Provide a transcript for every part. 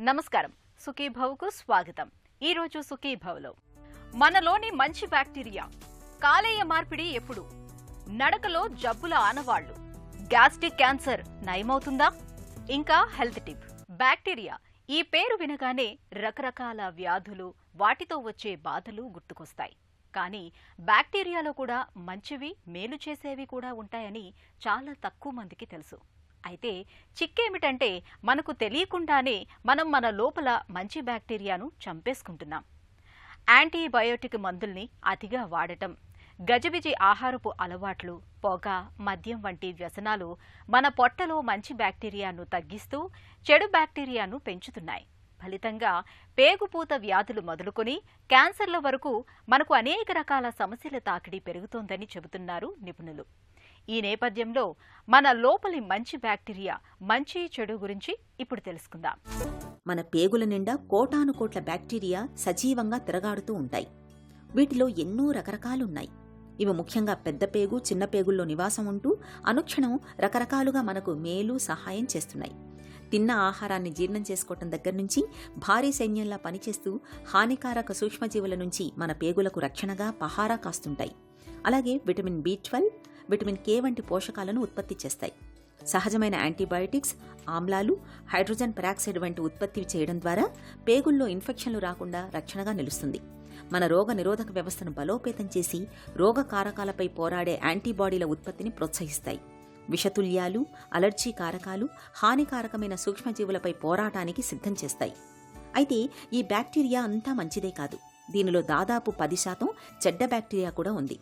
నమస్కారం, సుఖీభవ్కు స్వాగతం. ఈరోజు సుఖీభవ్లో మనలోని మంచి బ్యాక్టీరియా, కాలేయ మార్పిడి ఎప్పుడు, నడకలో జబ్బుల ఆనవాళ్లు, గ్యాస్ట్రిక్ క్యాన్సర్ నయమవుతుందా, ఇంకా హెల్త్ టిప్. బ్యాక్టీరియా ఈ పేరు వినగానే రకరకాల వ్యాధులు, వాటితో వచ్చే బాధలు గుర్తుకొస్తాయి. కానీ బ్యాక్టీరియాలో కూడా మంచివి, మేలు చేసేవి కూడా ఉంటాయని చాలా తక్కువ మందికి తెలుసు. అయితే చిక్కేమిటంటే మనకు తెలియకుండానే మనం మన లోపల మంచి బ్యాక్టీరియాను చంపేసుకుంటున్నాం. యాంటీబయోటిక్ మందుల్ని అతిగా వాడటం, గజిబిజి ఆహారపు అలవాట్లు, పొగ, మద్యం వంటి వ్యసనాలు మన పొట్టలో మంచి బ్యాక్టీరియాను తగ్గిస్తూ చెడు బ్యాక్టీరియాను పెంచుతున్నాయి. ఫలితంగా పేగుపూత వ్యాధులు మొదలుకొని క్యాన్సర్ల వరకు మనకు అనేక రకాల సమస్యల తాకిడి పెరుగుతోందని చెబుతున్నారు నిపుణులు. ఈ నేపథ్యంలో మన లోపలి మంచి బ్యాక్టీరియా, మంచి చెడు గురించి ఇప్పుడు తెలుసుకుందాం. మన పేగుల నిండా కోటాను కోట్ల బ్యాక్టీరియా సజీవంగా తిరగాడుతూ ఉంటాయి. వీటిలో ఎన్నో రకరకాలున్నాయి. ఇవి ముఖ్యంగా పెద్ద పేగు, చిన్న పేగుల్లో నివాసం ఉంటూ అనుక్షణం రకరకాలుగా మనకు మేలు, సహాయం చేస్తున్నాయి. తిన్న ఆహారాన్ని జీర్ణం చేసుకోవటం దగ్గర నుంచి భారీ సైన్యంలా పనిచేస్తూ హానికారక సూక్ష్మజీవుల నుంచి మన పేగులకు రక్షణగా పహారా కాస్తుంటాయి. అలాగే విటమిన్ B12, విటమిన్ K వంటి పోషకాలను ఉత్పత్తి చేస్తాయి. సహజమైన యాంటీబయోటిక్స్, ఆమ్లాలు, హైడ్రోజన్ పెరాక్సైడ్ వంటి ఉత్పత్తి చేయడం ద్వారా పేగుల్లో ఇన్ఫెక్షన్లు రాకుండా రక్షణగా నిలుస్తుంది. మన రోగ నిరోధక వ్యవస్థను బలోపేతం చేసి రోగకారకాలపై పోరాడే యాంటీబాడీల ఉత్పత్తిని ప్రోత్సహిస్తాయి. విషతుల్యాలు, అలర్జీ కారకాలు, హానికారకమైన సూక్ష్మజీవులపై పోరాటానికి సిద్ధం చేస్తాయి. అయితే ఈ బ్యాక్టీరియా అంతా మంచిదే కాదు. దీనిలో దాదాపు 10% చెడ్డ బ్యాక్టీరియా కూడా ఉంది.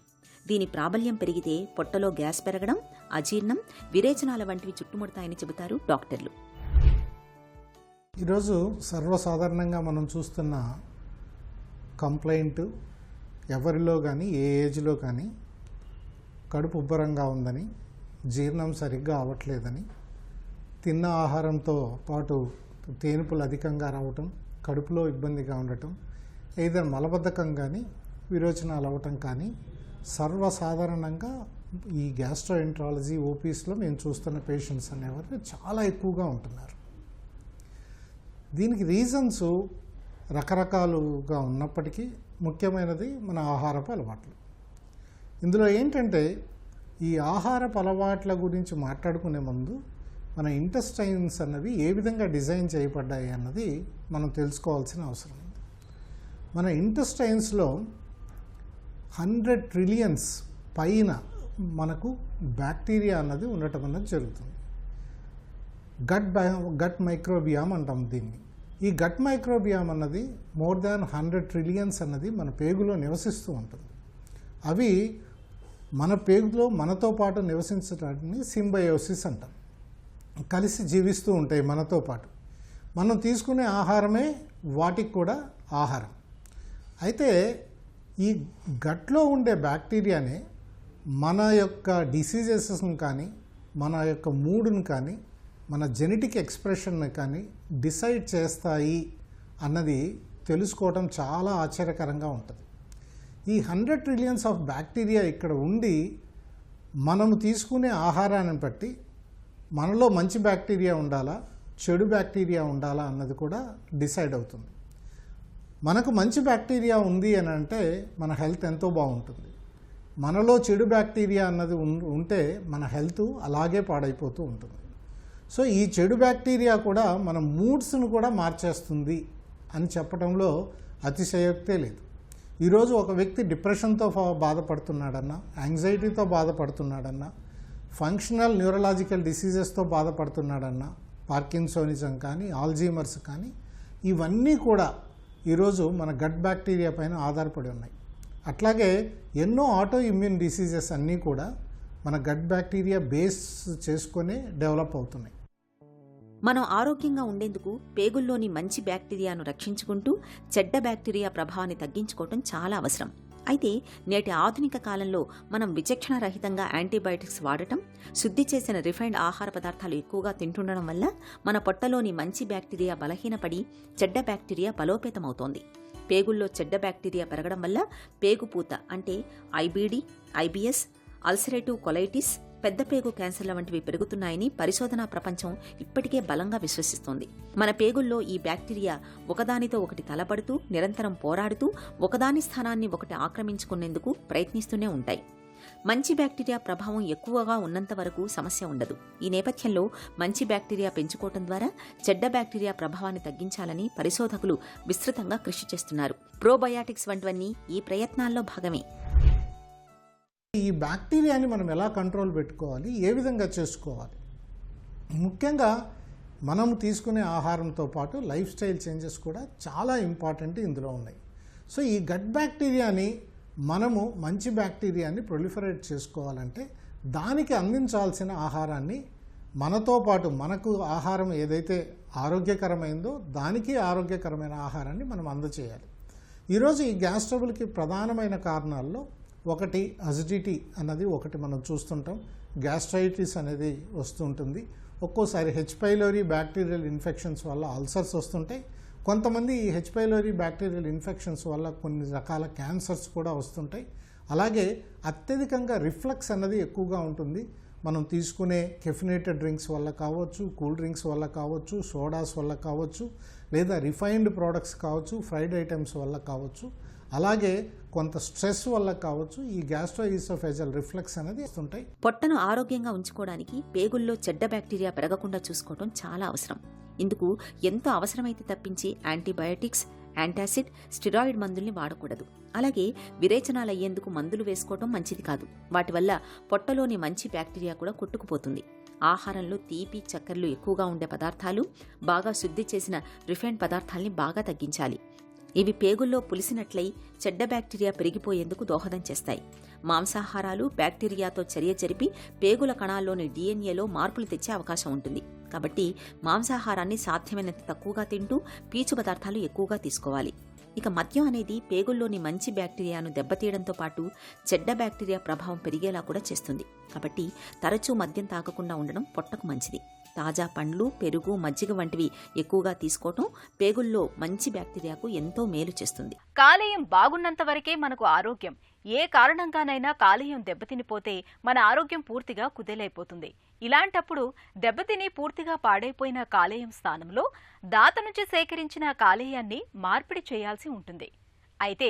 దీని ప్రాబల్యం పెరిగితే పొట్టలో గ్యాస్ పెరగడం, అజీర్ణం, విరేచనాల వంటివి చుట్టుముడతాయని చెబుతారు డాక్టర్లు. ఈరోజు సర్వసాధారణంగా మనం చూస్తున్న కంప్లైంట్ ఎవరిలో కానీ, ఏ ఏజ్లో కానీ కడుపు ఉబ్బరంగా ఉందని, జీర్ణం సరిగ్గా అవ్వట్లేదని, తిన్న ఆహారంతో పాటు తేనుపులు అధికంగా రావటం, కడుపులో ఇబ్బందిగా ఉండటం, ఏదైనా మలబద్ధకం కానీ, విరోచనాలు అవ్వటం కానీ సర్వసాధారణంగా ఈ గ్యాస్ట్రోఎంట్రాలజీ ఓపీస్లో మేము చూస్తున్న పేషెంట్స్ అనేవారు చాలా ఎక్కువగా ఉంటున్నారు. దీనికి రీజన్స్ రకరకాలుగా ఉన్నప్పటికీ ముఖ్యమైనది మన ఆహారపు అలవాట్లు. ఇందులో ఏంటంటే ఈ ఆహారపు అలవాట్ల గురించి మాట్లాడుకునే ముందు మన ఇంటెస్టైన్స్ అన్నవి ఏ విధంగా డిజైన్ చేయబడ్డాయి అన్నది మనం తెలుసుకోవాల్సిన అవసరం ఉంది. మన ఇంటెస్టైన్స్లో 100 ట్రిలియన్స్ పైన మనకు బ్యాక్టీరియా అన్నది ఉండటం అన్నది జరుగుతుంది. గట్ మైక్రోబియామ్ అంటాం దీన్ని. ఈ గట్ మైక్రోబియామ్ అన్నది మోర్ దాన్ 100 ట్రిలియన్స్ అన్నది మన పేగులో నివసిస్తూ ఉంటుంది. అవి మన పేగులో మనతో పాటు నివసించడాన్ని సింబయోసిస్ అంటాం. కలిసి జీవిస్తూ ఉంటాయి మనతో పాటు. మనం తీసుకునే ఆహారమే వాటికి కూడా ఆహారం. అయితే ఈ గట్లో ఉండే బ్యాక్టీరియానే మన యొక్క డిసీజెస్ని కానీ, మన యొక్క మూడ్ని కానీ, మన జెనెటిక్ ఎక్స్ప్రెషన్ని కానీ డిసైడ్ చేస్తాయి అన్నది తెలుసుకోవడం చాలా ఆశ్చర్యకరంగా ఉంటుంది. ఈ 100 ట్రిలియన్స్ ఆఫ్ బ్యాక్టీరియా ఇక్కడ ఉండి మనము తీసుకునే ఆహారాన్ని బట్టి మనలో మంచి బ్యాక్టీరియా ఉండాలా, చెడు బ్యాక్టీరియా ఉండాలా అన్నది కూడా డిసైడ్ అవుతుంది. మనకు మంచి బ్యాక్టీరియా ఉంది అని అంటే మన హెల్త్ ఎంతో బాగుంటుంది. మనలో చెడు బ్యాక్టీరియా అన్నది ఉంటే మన హెల్త్ అలాగే పాడైపోతూ ఉంటుంది. సో ఈ చెడు బ్యాక్టీరియా కూడా మన మూడ్స్ను కూడా మార్చేస్తుంది అని చెప్పడంలో అతిశయోక్తే లేదు. ఈరోజు ఒక వ్యక్తి డిప్రెషన్తో బాధపడుతున్నాడన్నా, యాంగ్జైటీతో బాధపడుతున్నాడన్నా, ఫంక్షనల్ న్యూరలాజికల్ డిసీజెస్తో బాధపడుతున్నాడన్నా, పార్కిన్సోనిజం కానీ, ఆల్జీమర్స్ కానీ, ఇవన్నీ కూడా ఈరోజు మన గట్ బ్యాక్టీరియా పైన ఆధారపడి ఉన్నాయి. అట్లాగే ఎన్నో ఆటో ఇమ్యూన్ డిసీజెస్ అన్నీ కూడా మన గట్ బ్యాక్టీరియా బేస్ చేసుకొని డెవలప్ అవుతున్నాయి. మనం ఆరోగ్యంగా ఉండేందుకు పేగుల్లోని మంచి బ్యాక్టీరియాను రక్షించుకుంటూ చెడ్డ బ్యాక్టీరియా ప్రభావాన్ని తగ్గించుకోవటం చాలా అవసరం. అయితే నేటి ఆధునిక కాలంలో మనం విచక్షణరహితంగా యాంటీబయాటిక్స్ వాడటం, శుద్ధి చేసిన రిఫైన్డ్ ఆహార పదార్థాలు ఎక్కువగా తింటుండడం వల్ల మన పొట్టలోని మంచి బ్యాక్టీరియా బలహీనపడి చెడ్డ బ్యాక్టీరియా బలోపేతమవుతోంది. పేగుల్లో చెడ్డ బ్యాక్టీరియా పెరగడం వల్ల పేగుపూత అంటే IBD, IBS, అల్సరేటివ్ కొలైటిస్, పెద్ద పేగు క్యాన్సర్ల వంటివి పెరుగుతున్నాయని పరిశోధనా ప్రపంచం ఇప్పటికే బలంగా విశ్వసిస్తోంది. మన పేగుల్లో ఈ బ్యాక్టీరియా ఒకదానితో ఒకటి తలపడుతూ నిరంతరం పోరాడుతూ ఒకదాని స్థానాన్ని ఒకటి ఆక్రమించుకునేందుకు ప్రయత్నిస్తూనే ఉంటాయి. మంచి బ్యాక్టీరియా ప్రభావం ఎక్కువగా ఉన్నంత వరకు సమస్య ఉండదు. ఈ నేపథ్యంలో మంచి బ్యాక్టీరియా పెంచుకోవటం ద్వారా చెడ్డ బ్యాక్టీరియా ప్రభావాన్ని తగ్గించాలని పరిశోధకులు విస్తృతంగా కృషి చేస్తున్నారు. ప్రోబయాటిక్స్ వంటివన్నీ ఈ ప్రయత్నాల్లో భాగమే. ఈ బ్యాక్టీరియాని మనం ఎలా కంట్రోల్ పెట్టుకోవాలి, ఏ విధంగా చేసుకోవాలి? ముఖ్యంగా మనం తీసుకునే ఆహారంతో పాటు లైఫ్ స్టైల్ చేంజెస్ కూడా చాలా ఇంపార్టెంట్ ఇందులో ఉన్నాయి. సో ఈ గట్ బ్యాక్టీరియాని మనము మంచి బ్యాక్టీరియాని ప్రొలిఫరేట్ చేసుకోవాలంటే దానికి అందించాల్సిన ఆహారాన్ని మనతో పాటు మనకు ఆహారం ఏదైతే ఆరోగ్యకరమైందో దానికి ఆరోగ్యకరమైన ఆహారాన్ని మనం అందచేయాలి. ఈరోజు ఈ గ్యాస్ ట్రబుల్కి ప్రధానమైన కారణాల్లో ఒకటి అసిడిటీ అన్నది ఒకటి మనం చూస్తుంటాం. గ్యాస్ట్రైటిస్ అనేది వస్తుంటుంది. ఒక్కోసారి హెచ్ పైలోరీ బ్యాక్టీరియల్ ఇన్ఫెక్షన్స్ వల్ల అల్సర్స్ వస్తుంటాయి. కొంతమంది ఈ హెచ్ పైలోరీ బ్యాక్టీరియల్ ఇన్ఫెక్షన్స్ వల్ల కొన్ని రకాల క్యాన్సర్స్ కూడా వస్తుంటాయి. అలాగే అత్యధికంగా రిఫ్లక్స్ అన్నది ఎక్కువగా ఉంటుంది. మనం తీసుకునే కెఫినేటెడ్ డ్రింక్స్ వల్ల కావచ్చు, కూల్ డ్రింక్స్ వల్ల కావచ్చు, సోడాస్ వల్ల కావచ్చు, లేదా రిఫైన్డ్ ప్రోడక్ట్స్ కావచ్చు, ఫ్రైడ్ ఐటమ్స్ వల్ల కావచ్చు, అలాగే కొంత స్ట్రెస్ వల్ల కావచ్చు, ఈ గ్యాస్ట్రోఈసోఫేజల్ రిఫ్లక్స్ అనేది వస్తుంటాయి. పొట్టను ఆరోగ్యంగా ఉంచుకోవడానికి పేగుల్లో చెడ్డ బ్యాక్టీరియా పెరగకుండా చూసుకోవడం చాలా అవసరం. ఇందుకు ఎంతో అవసరమైతే తప్పించి యాంటీబయాటిక్స్, యాంటాసిడ్, స్టిరాయిడ్ మందుల్ని వాడకూడదు. అలాగే విరేచనాలయ్యేందుకు మందులు వేసుకోవడం మంచిది కాదు. వాటి వల్ల పొట్టలోని మంచి బ్యాక్టీరియా కూడా కొట్టుకుపోతుంది. ఆహారంలో తీపి, చక్కెరలు ఎక్కువగా ఉండే పదార్థాలు, బాగా శుద్ధి చేసిన రిఫైన్డ్ పదార్థాల్ని బాగా తగ్గించాలి. ఇవి పేగుల్లో పులిసినట్లయి చెడ్డ బ్యాక్టీరియా పెరిగిపోయేందుకు దోహదం చేస్తాయి. మాంసాహారాలు బ్యాక్టీరియాతో చర్య జరిపి పేగుల కణాల్లోని డిఎన్ఏలో మార్పులు తెచ్చే అవకాశం ఉంటుంది. కాబట్టి మాంసాహారాన్ని సాధ్యమైనంత తక్కువగా తింటూ పీచు పదార్థాలు ఎక్కువగా తీసుకోవాలి. ఇక మద్యం అనేది పేగుల్లోని మంచి బ్యాక్టీరియాను దెబ్బతీయడంతో పాటు చెడ్డ బ్యాక్టీరియా ప్రభావం పెరిగేలా కూడా చేస్తుంది. కాబట్టి తరచూ మద్యం తాగకుండా ఉండడం పొట్టకు మంచిది. తాజా పండ్లు, పెరుగు, మజ్జిగ వంటివి ఎక్కువగా తీసుకోవటం పేగుల్లో మంచి బ్యాక్టీరియాకు ఎంతో మేలు చేస్తుంది. కాలేయం బాగున్నంత వరకే మనకు ఆరోగ్యం. ఏ కారణంగానైనా కాలేయం దెబ్బతినిపోతే మన ఆరోగ్యం పూర్తిగా కుదేలైపోతుంది. ఇలాంటప్పుడు దెబ్బతిని పూర్తిగా పాడైపోయిన కాలేయం స్థానంలో దాత నుంచి సేకరించిన కాలేయాన్ని మార్పిడి చేయాల్సి ఉంటుంది. అయితే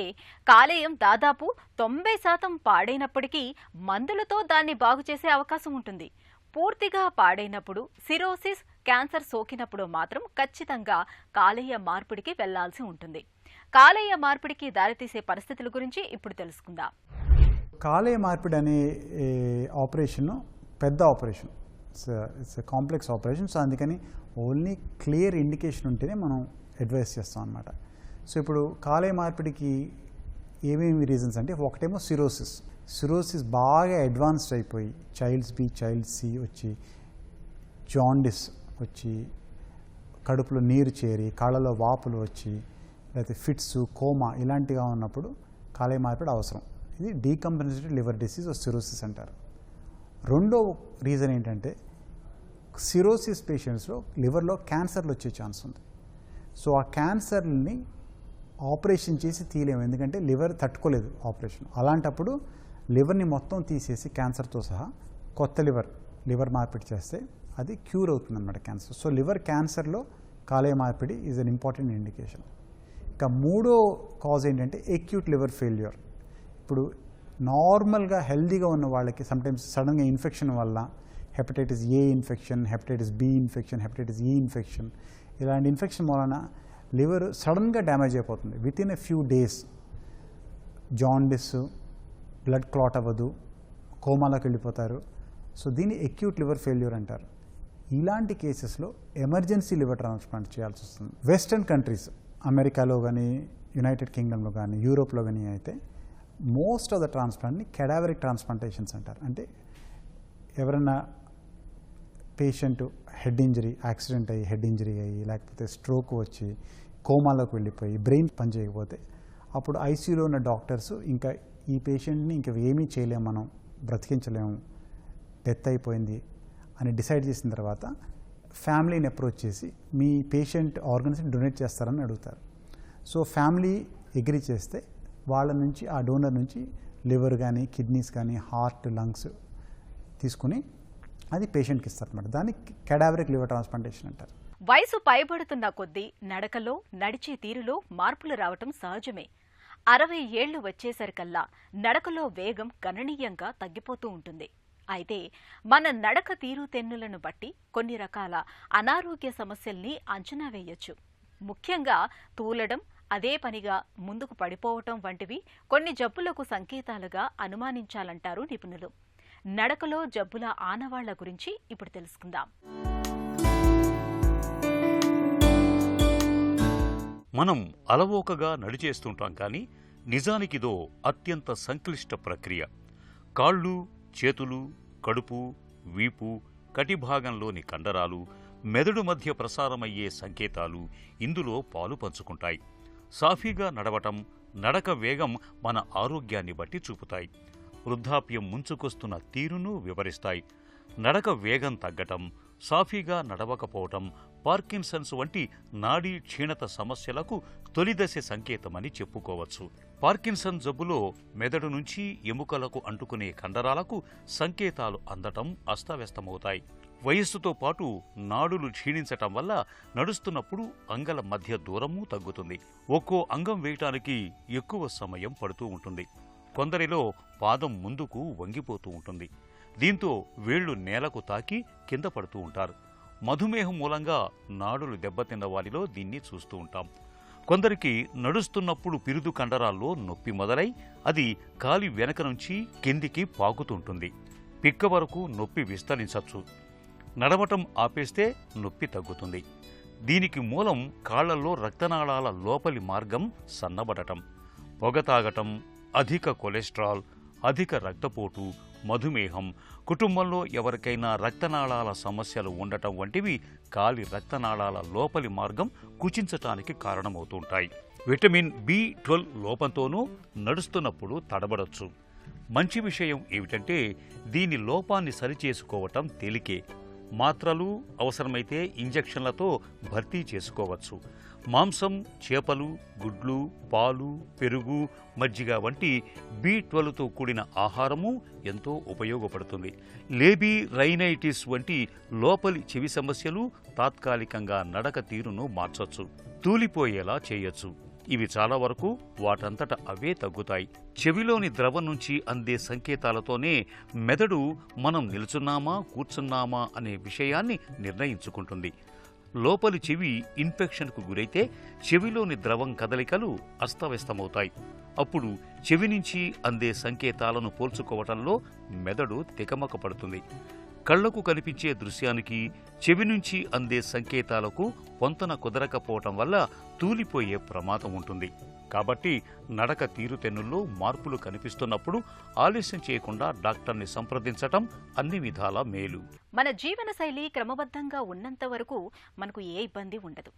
కాలేయం దాదాపు 90% పాడైనప్పటికీ మందులతో దాన్ని బాగు చేసే అవకాశం ఉంటుంది. పూర్తిగా పాడైనప్పుడు, సిరోసిస్, క్యాన్సర్ సోకినప్పుడు మాత్రం ఖచ్చితంగా కాలేయ మార్పిడికి వెళ్లాల్సి ఉంటుంది. కాలేయ మార్పిడికి దారితీసే పరిస్థితుల గురించి ఇప్పుడు తెలుసుకుందాం. కాలేయ మార్పిడి అనే ఆపరేషన్ పెద్ద operation, it's complex operation. So అందుకని ఓన్లీ క్లియర్ ఇండికేషన్ ఉంటేనే మనం అడ్వైస్ చేస్తాం అన్నమాట. సో ఇప్పుడు కాలేయ మార్పిడికి ఏమేమి రీజన్స్ అంటే, ఒకటేమో సిరోసిస్ బాగా అడ్వాన్స్డ్ అయిపోయి చైల్డ్స్ బి, చైల్డ్ సి వచ్చి, జాండిస్ వచ్చి, కడుపులో నీరు చేరి, కాళ్ళలో వాపులు వచ్చి, లేకపోతే ఫిట్స్, కోమా ఇలాంటిగా ఉన్నప్పుడు కాలేయ మార్పిడి అవసరం. ఇది డీకంపెన్సేటెడ్ లివర్ డిసీజ్ సిరోసిస్ అంటారు. రెండో రీజన్ ఏంటంటే, సిరోసిస్ పేషెంట్స్లో లివర్లో క్యాన్సర్లు వచ్చే ఛాన్స్ ఉంది. సో ఆ క్యాన్సర్ని ఆపరేషన్ చేసి తీయలేము, ఎందుకంటే లివర్ తట్టుకోలేదు ఆపరేషన్. అలాంటప్పుడు లివర్ని మొత్తం తీసేసి క్యాన్సర్తో సహా కొత్త లివర్ మార్పిడి చేస్తే అది క్యూర్ అవుతుంది అన్నమాట క్యాన్సర్. సో లివర్ క్యాన్సర్లో కాలేయ మార్పిడి ఈజ్ అన్ ఇంపార్టెంట్ ఇండికేషన్. ఇక మూడో కాజ్ ఏంటంటే ఎక్యూట్ లివర్ ఫెయిల్యూర్. ఇప్పుడు నార్మల్గా హెల్దీగా ఉన్న వాళ్ళకి సమ్టైమ్స్ సడన్గా ఇన్ఫెక్షన్ వల్ల hepatitis A infection, hepatitis B infection, hepatitis E infection, ఇలాంటి ఇన్ఫెక్షన్ వలన లివర్ సడన్గా డ్యామేజ్ అయిపోతుంది. Within a few days jaundice, blood clot అవ్వదు, కోమాలోకి వెళ్ళిపోతారు. సో దీన్ని ఎక్యూట్ లివర్ ఫెయిల్యూర్ అంటారు. ఇలాంటి కేసెస్లో ఎమర్జెన్సీ లివర్ ట్రాన్స్ప్లాంట్ చేయాల్సి వస్తుంది. వెస్టర్న్ కంట్రీస్, అమెరికాలో కానీ, యునైటెడ్ కింగ్డమ్లో కానీ, యూరోప్లో కానీ అయితే మోస్ట్ ఆఫ్ ద ట్రాన్స్ప్లాంట్ని కెడావరిక్ ట్రాన్స్ప్లాంటేషన్స్ అంటారు. అంటే ఎవరైనా పేషెంట్ హెడ్ ఇంజరీ, యాక్సిడెంట్ అయ్యి హెడ్ ఇంజరీ అయ్యి, లేకపోతే స్ట్రోక్ వచ్చి కోమాలోకి వెళ్ళిపోయి బ్రెయిన్ పనిచేయకపోతే అప్పుడు ఐసీయూలో ఉన్న డాక్టర్స్ ఇంకా ఈ పేషెంట్ని ఇంకా ఏమీ చేయలేము, మనం బ్రతికించలేము, డెత్ అయిపోయింది అని డిసైడ్ చేసిన తర్వాత ఫ్యామిలీని అప్రోచ్ చేసి మీ పేషెంట్ ఆర్గన్స్ని డొనేట్ చేస్తారని అడుగుతారు. సో ఫ్యామిలీ అగ్రీ చేస్తే వాళ్ళ నుంచి, ఆ డోనర్ నుంచి లివర్ కానీ, కిడ్నీస్ కానీ, హార్ట్, లంగ్స్ తీసుకుని అది పేషెంట్కి ఇస్తారనమాట. దాన్ని కెడావరిక్ లివర్ ట్రాన్స్ప్లాంటేషన్ అంటారు. వయసు పైబడుతున్న కొద్దీ నడకలో, నడిచే తీరులో మార్పులు రావటం సహజమే. 60 ఏళ్లు వచ్చేసరికల్లా నడకలో వేగం గణనీయంగా తగ్గిపోతూ ఉంటుంది. అయితే మన నడక తీరుతెన్నులను బట్టి కొన్ని రకాల అనారోగ్య సమస్యల్ని అంచనా వేయొచ్చు. ముఖ్యంగా తూలడం, అదే పనిగా ముందుకు పడిపోవటం వంటివి కొన్ని జబ్బులకు సంకేతాలుగా అనుమానించాలంటారు నిపుణులు. నడకలో జబ్బుల ఆనవాళ్ల గురించి ఇప్పుడు తెలుసుకుందాం. మనం అలవోకగా నడిచేస్తుంటాం కానీ నిజానికిదో అత్యంత సంక్లిష్ట ప్రక్రియ. కాళ్ళు, చేతులు, కడుపు, వీపు, కటిభాగంలోని కండరాలు, మెదడు మధ్య ప్రసారమయ్యే సంకేతాలు ఇందులో పాలు పంచుకుంటాయి. సాఫీగా నడవటం, నడక వేగం మన ఆరోగ్యాన్ని బట్టి చూపుతాయి. వృద్ధాప్యం ముంచుకొస్తున్న తీరును వివరిస్తాయి. నడక వేగం తగ్గటం, సాఫీగా నడవకపోవటం పార్కిన్సన్స్ వంటి నాడీ క్షీణత సమస్యలకు తొలిదశ సంకేతమని చెప్పుకోవచ్చు. పార్కిన్సన్ జబ్బులో మెదడు నుంచి ఎముకలకు అంటుకునే కండరాలకు సంకేతాలు అందటం అస్తవ్యస్తమవుతాయి. వయస్సుతో పాటు నాడులు క్షీణించటం వల్ల నడుస్తున్నప్పుడు అంగల మధ్య దూరమూ తగ్గుతుంది. ఒక్కో అంగం వేయటానికి ఎక్కువ సమయం పడుతూ ఉంటుంది. కొందరిలో పాదం ముందుకు వంగిపోతూ ఉంటుంది. దీంతో వేళ్లు నేలకు తాకి కింద పడుతూ ఉంటారు. మధుమేహం మూలంగా నాడులు దెబ్బతిన్న వారిలో దీన్ని చూస్తూ ఉంటాం. కొందరికి నడుస్తున్నప్పుడు పిరుదు కండరాల్లో నొప్పి మొదలై అది కాలి వెనక నుంచి కిందికి పాకుతుంటుంది. పిక్క వరకు నొప్పి విస్తరించవచ్చు. నడవటం ఆపేస్తే నొప్పి తగ్గుతుంది. దీనికి మూలం కాళ్లలో రక్తనాళాల లోపలి మార్గం సన్నబడటం. పొగ తాగటం, అధిక కొలెస్ట్రాల్, అధిక రక్తపోటు, మధుమేహం, కుటుంబంలో ఎవరికైనా రక్తనాళాల సమస్యలు ఉండటం వంటివి కాలి రక్తనాళాల లోపలి మార్గం కుచించటానికి కారణమవుతుంటాయి. విటమిన్ B12 లోపంతోనూ నడుస్తున్నప్పుడు తడబడొచ్చు. మంచి విషయం ఏమిటంటే దీని లోపాన్ని సరిచేసుకోవటం తేలికే. మాత్రలు, అవసరమైతే ఇంజెక్షన్లతో భర్తీ చేసుకోవచ్చు. మాంసం, చేపలు, గుడ్లు, పాలు, పెరుగు, మజ్జిగ వంటి B12తో కూడిన ఆహారము ఎంతో ఉపయోగపడుతుంది. లేబీ రైనైటిస్ వంటి లోపలి చెవి సమస్యలు తాత్కాలికంగా నడక తీరును మార్చొచ్చు, తూలిపోయేలా చేయొచ్చు. ఇవి చాలా వరకు వాటంతట అవే తగ్గుతాయి. చెవిలోని ద్రవం నుంచి అందే సంకేతాలతోనే మెదడు మనం నిల్చున్నామా, కూర్చున్నామా అనే విషయాన్ని నిర్ణయించుకుంటుంది. లోపలి చెవి ఇన్ఫెక్షన్కు గురైతే చెవిలోని ద్రవం కదలికలు అస్తవ్యస్తమవుతాయి. అప్పుడు చెవి నుంచి అందే సంకేతాలను పోల్చుకోవటంలో మెదడు తికమక పడుతుంది. కళ్లకు కనిపించే దృశ్యానికి చెవి నుంచి అందే సంకేతాలకు పొంతన కుదరకపోవటం వల్ల తూలిపోయే ప్రమాదం ఉంటుంది. కాబట్టి నడక తీరుతెన్నుల్లో మార్పులు కనిపిస్తున్నప్పుడు ఆలస్యం చేయకుండా డాక్టర్ని సంప్రదించటం అన్ని విధాలా మేలు. మన జీవనశైలి క్రమబద్ధంగా ఉన్నంత వరకు మనకు ఏ ఇబ్బంది ఉండదు.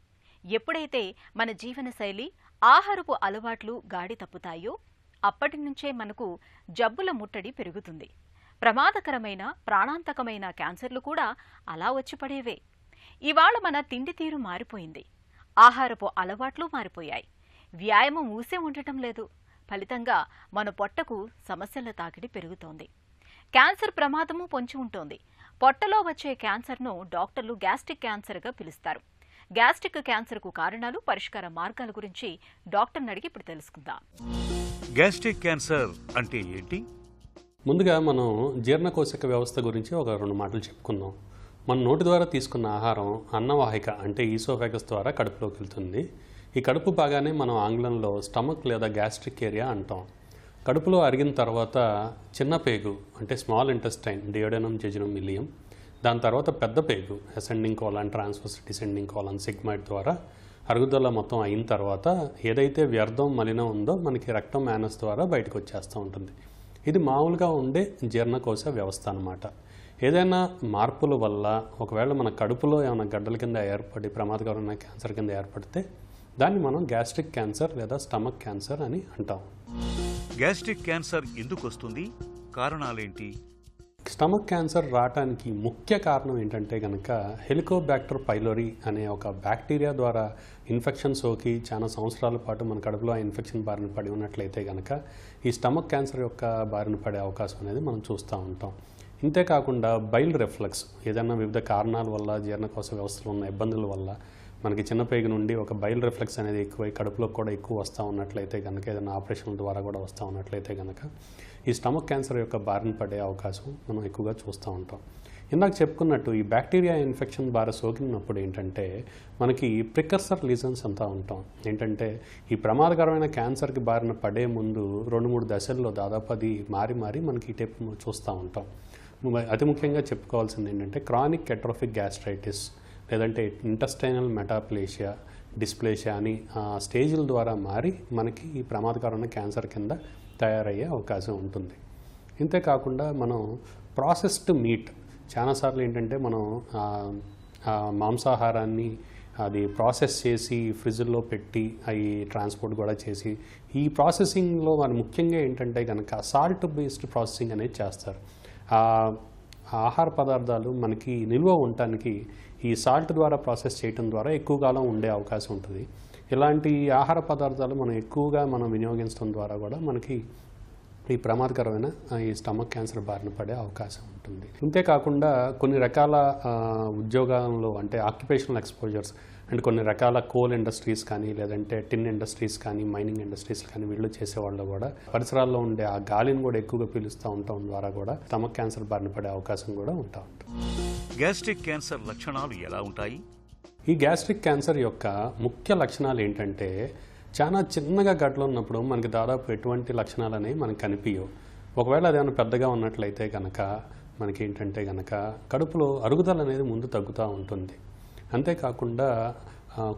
ఎప్పుడైతే మన జీవనశైలి, ఆహారపు అలవాట్లు గాడి తప్పుతాయో అప్పటి నుంచే మనకు జబ్బుల ముట్టడి పెరుగుతుంది. ప్రమాదకరమైన, ప్రాణాంతకమైన క్యాన్సర్లు కూడా అలా వచ్చి పడేవే. ఇవాళ మన తిండి తీరు మారిపోయింది. ఆహారపు అలవాట్లు మారిపోయాయి. వ్యాయామం ఊసే ఉండటం లేదు. ఫలితంగా మన పొట్టకు సమస్యల తాకిడి పెరుగుతోంది. క్యాన్సర్ ప్రమాదము పొంచి ఉంటుంది. పొట్టలో వచ్చే క్యాన్సర్ను డాక్టర్లు గ్యాస్ట్రిక్ క్యాన్సర్గా పిలుస్తారు. గ్యాస్ట్రిక్ క్యాన్సర్కు కారణాలు, పరిష్కార మార్గాల గురించి డాక్టర్ని అడిగి ఇప్పుడు తెలుసుకుందాం. గ్యాస్ట్రిక్ క్యాన్సర్ అంటే ఏంటి? ముందుగా మనం జీర్ణకోశక వ్యవస్థ గురించి ఒక 2 మాటలు చెప్పుకుందాం. మన నోటి ద్వారా తీసుకున్న ఆహారం అన్నవాహిక అంటే ఈసోఫాగస్ ద్వారా కడుపులోకి వెళ్తుంది. ఈ కడుపు భాగాన్ని మనం ఆంగ్లంలో స్టమక్ లేదా గ్యాస్ట్రిక్ ఏరియా అంటాం. కడుపులో అరిగిన తర్వాత చిన్న పేగు అంటే స్మాల్ ఇంటెస్టైన్, డియోడెనం, జెజునం, ఇలియం, దాని తర్వాత పెద్ద పేగు ascending colon, transverse descending colon, sigmoid ద్వారా అరుగుదల మొత్తం అయిన తర్వాత ఏదైతే వ్యర్థం, మలినం ఉందో మనకి రక్తం యానస్ ద్వారా బయటకు వచ్చేస్తూ ఉంటుంది. ఇది మామూలుగా ఉండే జీర్ణకోశ వ్యవస్థ అన్నమాట. ఏదైనా మార్పుల వల్ల ఒకవేళ మన కడుపులో ఏమైనా గడ్డల కింద ఏర్పడి ప్రమాదకరమైన క్యాన్సర్ కింద ఏర్పడితే దాన్ని మనం గ్యాస్ట్రిక్ క్యాన్సర్ లేదా స్టమక్ క్యాన్సర్ అని అంటాం. గ్యాస్ట్రిక్ క్యాన్సర్ ఎందుకు వస్తుంది? కారణాలేంటి? స్టమక్ క్యాన్సర్ రావడానికి ముఖ్య కారణం ఏంటంటే కనుక హెలికోబ్యాక్టర్ పైలోరీ అనే ఒక బ్యాక్టీరియా ద్వారా ఇన్ఫెక్షన్ సోకి చాలా సంవత్సరాల పాటు మన కడుపులో ఆ ఇన్ఫెక్షన్ బారిన పడి ఉన్నట్లయితే కనుక ఈ స్టమక్ క్యాన్సర్ యొక్క బారిన పడే అవకాశం అనేది మనం చూస్తూ ఉంటాం. ఇంతేకాకుండా బైల్ రిఫ్లక్స్ ఏదైనా వివిధ కారణాల వల్ల జీర్ణకోశ వ్యవస్థలో ఉన్న ఇబ్బందుల వల్ల మనకి చిన్నపేగు నుండి ఒక బైల్ రిఫ్లెక్స్ అనేది ఎక్కువై కడుపులో కూడా ఎక్కువ వస్తూ ఉన్నట్లయితే కనుక ఏదైనా ఆపరేషన్ల ద్వారా కూడా వస్తూ ఉన్నట్లయితే కనుక ఈ స్టమక్ క్యాన్సర్ యొక్క బారిన పడే అవకాశం మనం ఎక్కువగా చూస్తూ ఉంటాం. ఇందాక చెప్పుకున్నట్టు ఈ బ్యాక్టీరియా ఇన్ఫెక్షన్ బాగా సోకినప్పుడు ఏంటంటే మనకి ప్రికర్సర్ లీజన్స్ అంతా ఉంటాం. ఏంటంటే ఈ ప్రమాదకరమైన క్యాన్సర్కి బారిన పడే ముందు 2-3 దశల్లో దాదాపు అది మారి మనకి ఈ టైప్ చూస్తూ ఉంటాం. అతి ముఖ్యంగా చెప్పుకోవాల్సింది ఏంటంటే క్రానిక్ అట్రోఫిక్ గ్యాస్ట్రైటిస్ లేదంటే ఇంటెస్టైనల్ మెటాప్లేషియా, డిస్ప్లేషియా అని స్టేజ్ల ద్వారా మారి మనకి ఈ ప్రమాదకరమైన క్యాన్సర్ కింద తయారయ్యే అవకాశం ఉంటుంది. ఇంతేకాకుండా మనం ప్రాసెస్డ్ మీట్ చాలాసార్లు ఏంటంటే మనం మాంసాహారాన్ని అది ప్రాసెస్ చేసి ఫ్రిడ్జ్లో పెట్టి అవి ట్రాన్స్పోర్ట్ కూడా చేసి ఈ ప్రాసెసింగ్లో మనం ముఖ్యంగా ఏంటంటే కనుక సాల్ట్ బేస్డ్ ప్రాసెసింగ్ అనేది చేస్తారు. ఆహార పదార్థాలు మనకి నిల్వ ఉండటానికి ఈ సాల్ట్ ద్వారా ప్రాసెస్ చేయడం ద్వారా ఎక్కువ కాలం ఉండే అవకాశం ఉంటుంది. ఇలాంటి ఆహార పదార్థాలు మనం ఎక్కువగా వినియోగించడం ద్వారా కూడా మనకి ఈ ప్రమాదకరమైన ఈ స్టమక్ క్యాన్సర్ బారిన పడే అవకాశం ఉంటుంది. ఇంతేకాకుండా కొన్ని రకాల ఉద్యోగాల్లో అంటే ఆక్యుపేషనల్ ఎక్స్పోజర్స్ అంటే కొన్ని రకాల కోల్ ఇండస్ట్రీస్ కానీ లేదంటే టిన్ ఇండస్ట్రీస్ కానీ మైనింగ్ ఇండస్ట్రీస్ కానీ వీళ్ళు చేసేవాళ్ళు కూడా పరిసరాల్లో ఉండే ఆ గాలిని కూడా ఎక్కువగా పీలుస్తూ ఉండటం ద్వారా కూడా స్టమక్ క్యాన్సర్ బారిన పడే అవకాశం కూడా ఉంటుంది. గ్యాస్ట్రిక్ క్యాన్సర్ లక్షణాలు ఎలా ఉంటాయి? ఈ గ్యాస్ట్రిక్ క్యాన్సర్ యొక్క ముఖ్య లక్షణాలు ఏంటంటే చాలా చిన్నగా గడ్డలు ఉన్నప్పుడు మనకి దాదాపు ఎటువంటి లక్షణాలు అనేవి మనకు కనిపించవు. ఒకవేళ అదేమైనా పెద్దగా ఉన్నట్లయితే కనుక మనకి ఏంటంటే కనుక కడుపులో అరుగుదల అనేది ముందు తగ్గుతూ ఉంటుంది. అంతేకాకుండా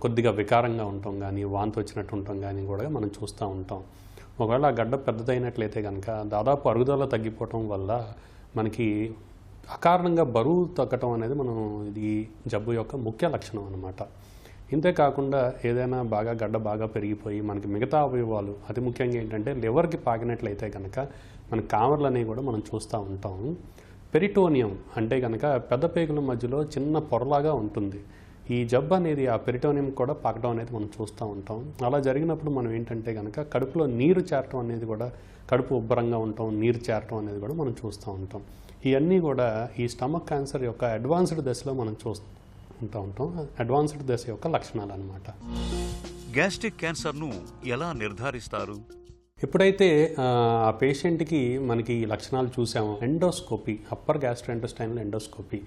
కొద్దిగా వికారంగా ఉండటం కానీ వాంతి వచ్చినట్టు ఉండటం కానీ కూడా మనం చూస్తూ ఉంటాం. ఒకవేళ ఆ గడ్డ పెద్దదైనట్లయితే కనుక దాదాపు అరుగుదల తగ్గిపోవటం వల్ల మనకి అకారణంగా బరువు తగ్గటం అనేది ఇది జబ్బు యొక్క ముఖ్య లక్షణం అన్నమాట. ఇంతేకాకుండా ఏదైనా గడ్డ బాగా పెరిగిపోయి మనకి మిగతా అవయవాలు అతి ముఖ్యంగా ఏంటంటే లివర్కి పాకినట్లయితే కనుక మన కామర్లు అనేవి కూడా మనం చూస్తూ ఉంటాం. పెరిటోనియం అంటే కనుక పెద్ద పేగుల మధ్యలో చిన్న పొరలాగా ఉంటుంది. ఈ జబ్బు అనేది ఆ పెరిటోనియం కూడా పాకడం అనేది మనం చూస్తూ ఉంటాం. అలా జరిగినప్పుడు మనం ఏంటంటే కనుక కడుపులో నీరు చేరటం అనేది కూడా కడుపు ఉబ్బరంగా ఉండటం, నీరు చేరటం అనేది కూడా మనం చూస్తూ ఉంటాం. ఇవన్నీ కూడా ఈ స్టమక్ క్యాన్సర్ యొక్క అడ్వాన్స్డ్ దశలో మనం చూస్తూ ఉంటాం. అడ్వాన్స్డ్ దశ యొక్క లక్షణాలు అన్నమాట. గ్యాస్ట్రిక్ క్యాన్సర్ను ఎలా నిర్ధారిస్తారు? ఎప్పుడైతే ఆ పేషెంట్కి మనకి ఈ లక్షణాలు చూసామో ఎండోస్కోపీ, అప్పర్ గ్యాస్ట్రోఇంటెస్టైనల్ ఎండోస్కోపీ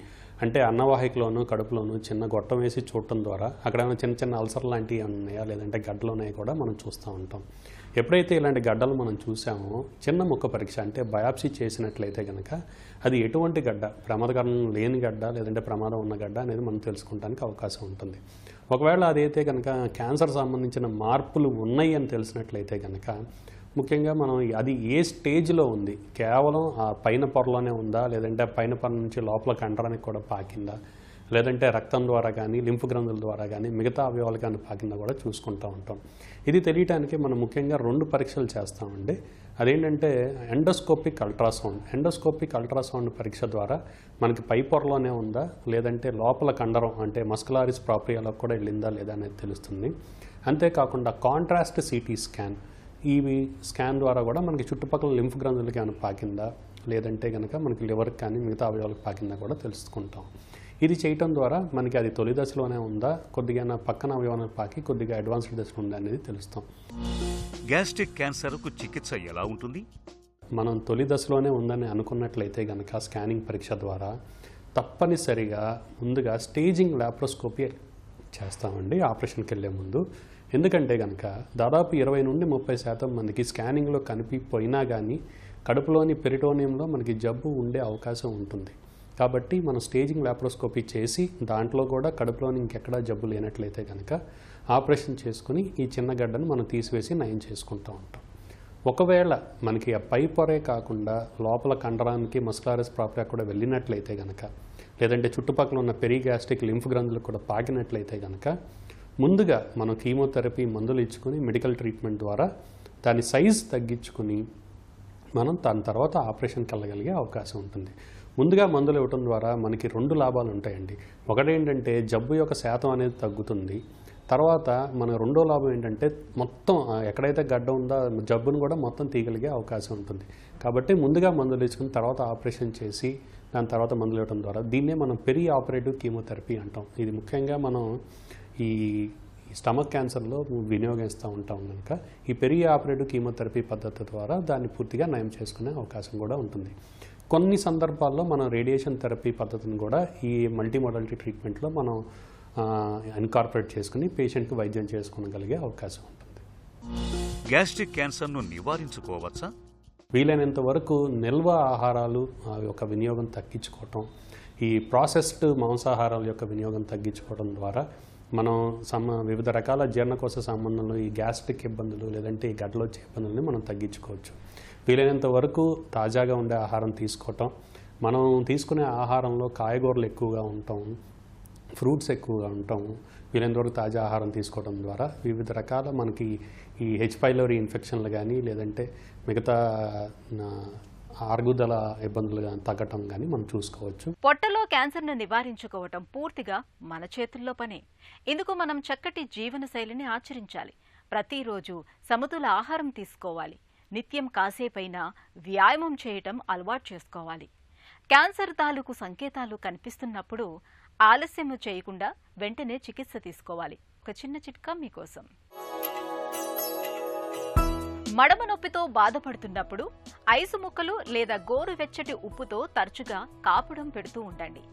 అంటే అన్నవాహికలోనూ కడుపులోనూ చిన్న గొట్టం వేసి చూడటం ద్వారా అక్కడ చిన్న చిన్న అల్సర్ లాంటివి ఉన్నాయా లేదంటే గడ్డలు ఉన్నాయా కూడా మనం చూస్తూ ఉంటాం. ఎప్పుడైతే ఇలాంటి గడ్డలు మనం చూసామో చిన్న ముక్క పరీక్ష అంటే బయాప్సీ చేసినట్లయితే కనుక అది ఎటువంటి గడ్డ, ప్రమాదకరం లేని గడ్డ లేదంటే ప్రమాదం ఉన్న గడ్డ అనేది మనం తెలుసుకోవడానికి అవకాశం ఉంటుంది. ఒకవేళ అదైతే కనుక క్యాన్సర్ సంబంధించిన మార్పులు ఉన్నాయి అని తెలిసినట్లయితే కనుక ముఖ్యంగా మనం అది ఏ స్టేజ్లో ఉంది, కేవలం ఆ పైన పొరలోనే ఉందా లేదంటే పైన పొర నుంచి లోపల కండరానికి కూడా పాకిందా లేదంటే రక్తం ద్వారా కానీ లింఫ్ గ్రంథుల ద్వారా కానీ మిగతా అవయవాలు కానీ పాకిందా కూడా చూసుకుంటూ ఉంటాం. ఇది తెలియటానికి మనం ముఖ్యంగా 2 పరీక్షలు చేస్తామండి. అదేంటంటే ఎండోస్కోపిక్ అల్ట్రాసౌండ్. ఎండోస్కోపిక్ అల్ట్రాసౌండ్ పరీక్ష ద్వారా మనకి పై పొరలోనే ఉందా లేదంటే లోపల కండరం అంటే మస్కులారిస్ ప్రాప్రియాలోకి కూడా వెళ్ళిందా లేదా అనేది తెలుస్తుంది. అంతేకాకుండా కాంట్రాస్ట్ సిటీ స్కాన్, ఈ స్కాన్ ద్వారా కూడా మనకి చుట్టుపక్కల లింఫ్ గ్రంథులకి ఏమైనా పాకిందా లేదంటే కనుక మనకి లివర్కి కానీ మిగతా అవయవాలకు పాకిందా కూడా తెలుసుకుంటాం. ఇది చేయటం ద్వారా మనకి అది తొలి దశలోనే ఉందా కొద్దిగా పక్కన అవయవాలకు పాకి కొద్దిగా అడ్వాన్స్డ్ దశలో ఉందా అనేది తెలుస్తాం. గ్యాస్ట్రిక్ క్యాన్సర్కు చికిత్స ఎలా ఉంటుంది? మనం తొలి దశలోనే ఉందని అనుకున్నట్లయితే కనుక స్కానింగ్ పరీక్ష ద్వారా తప్పనిసరిగా ముందుగా స్టేజింగ్ లాప్రోస్కోపీ చేస్తామండి ఆపరేషన్కి వెళ్ళే ముందు. ఎందుకంటే కనుక దాదాపు 20 నుండి 30% మందికి స్కానింగ్లో కనిపిపోయినా కానీ కడుపులోని పెరిటోనియంలో మనకి జబ్బు ఉండే అవకాశం ఉంటుంది. కాబట్టి మనం స్టేజింగ్ లాప్రోస్కోపీ చేసి దాంట్లో కూడా కడుపులోని ఇంకెక్కడా జబ్బు లేనట్లయితే కనుక ఆపరేషన్ చేసుకుని ఈ చిన్న గడ్డను మనం తీసివేసి నయం చేసుకుంటూ ఉంటాం. ఒకవేళ మనకి ఆ పై పొరే కాకుండా లోపల కండరానికి మస్కులారిస్ ప్రాప్రియా కూడా వెళ్ళినట్లయితే కనుక లేదంటే చుట్టుపక్కల ఉన్న పెరిగ్యాస్ట్రిక్ లింఫ్ గ్రంథులకు కూడా పాకినట్లయితే కనుక ముందుగా మనం కీమోథెరపీ మందులు ఇచ్చుకొని మెడికల్ ట్రీట్మెంట్ ద్వారా దాని సైజ్ తగ్గించుకుని మనం దాని తర్వాత ఆపరేషన్కి వెళ్ళగలిగే అవకాశం ఉంటుంది. ముందుగా మందులు ఇవ్వటం ద్వారా మనకి 2 లాభాలు ఉంటాయండి. ఒకటేంటంటే జబ్బు యొక్క శాతం అనేది తగ్గుతుంది. తర్వాత మన రెండో లాభం ఏంటంటే మొత్తం ఎక్కడైతే గడ్డ ఉందో జబ్బును కూడా మొత్తం తీయగలిగే అవకాశం ఉంటుంది. కాబట్టి ముందుగా మందులు ఇచ్చుకుని తర్వాత ఆపరేషన్ చేసి దాని తర్వాత మందులు ఇవ్వడం ద్వారా దీన్నే మనం పెరి ఆపరేటివ్ కీమోథెరపీ అంటాం. ఇది ముఖ్యంగా మనం ఈ స్టమక్ క్యాన్సర్లో వినియోగిస్తూ ఉంటాం కనుక ఈ పెరి ఆపరేటివ్ కీమోథెరపీ పద్ధతి ద్వారా దాన్ని పూర్తిగా నయం చేసుకునే అవకాశం కూడా ఉంటుంది. కొన్ని సందర్భాల్లో మనం రేడియేషన్ థెరపీ పద్ధతిని కూడా ఈ మల్టీమోడాలిటీ ట్రీట్మెంట్లో మనం ఇన్కార్పొరేట్ చేసుకుని పేషెంట్కి వైద్యం చేసుకోగలిగే అవకాశం ఉంటుంది. గ్యాస్ట్రిక్ క్యాన్సర్ను నివారించుకోవచ్చా? వీలైనంత వరకు నిల్వ ఆహారాలు యొక్క వినియోగం తగ్గించుకోవటం, ఈ ప్రాసెస్డ్ మాంసాహారాల యొక్క వినియోగం తగ్గించుకోవడం ద్వారా మనం వివిధ రకాల జీర్ణకోశ సంబంధంలో ఈ గ్యాస్ట్రిక్ ఇబ్బందులు లేదంటే ఈ గడ్డలో వచ్చే ఇబ్బందులని మనం తగ్గించుకోవచ్చు. వీలైనంత వరకు తాజాగా ఉండే ఆహారం తీసుకోవటం, మనం తీసుకునే ఆహారంలో కాయగూరలు ఎక్కువగా ఉండటం, ఫ్రూట్స్ ఎక్కువగా ఉండటం, వీలైనంత వరకు తాజా ఆహారం తీసుకోవడం ద్వారా వివిధ రకాల మనకి ఈ హెచ్ పైలోరీ ఇన్ఫెక్షన్లు కానీ లేదంటే మిగతా అరుగుదల ఇబ్బందులు తగ్గటం కానీ మనం చూసుకోవచ్చు. పొట్టలో క్యాన్సర్ను నివారించుకోవటం పూర్తిగా మన చేతుల్లో పనే. ఇందుకు మనం చక్కటి జీవన శైలిని ఆచరించాలి. ప్రతిరోజు సమతుల ఆహారం తీసుకోవాలి. నిత్యం కాసేపైనా వ్యాయామం చేయటం అలవాటు చేసుకోవాలి. క్యాన్సర్ తాలూకు సంకేతాలు కనిపిస్తున్నప్పుడు ఆలస్యము చేయకుండా వెంటనే చికిత్స తీసుకోవాలి. ఒక చిన్న చిట్కా మీకోసం. మడమ నొప్పితో బాధపడుతున్నప్పుడు ఐసు ముక్కలు లేదా గోరువెచ్చటి ఉప్పుతో తరచుగా కాపడం పెడుతూ ఉండండి.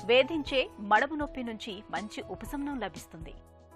వేధించే మడమ నొప్పి నుంచి మంచి ఉపశమనం లభిస్తుంది.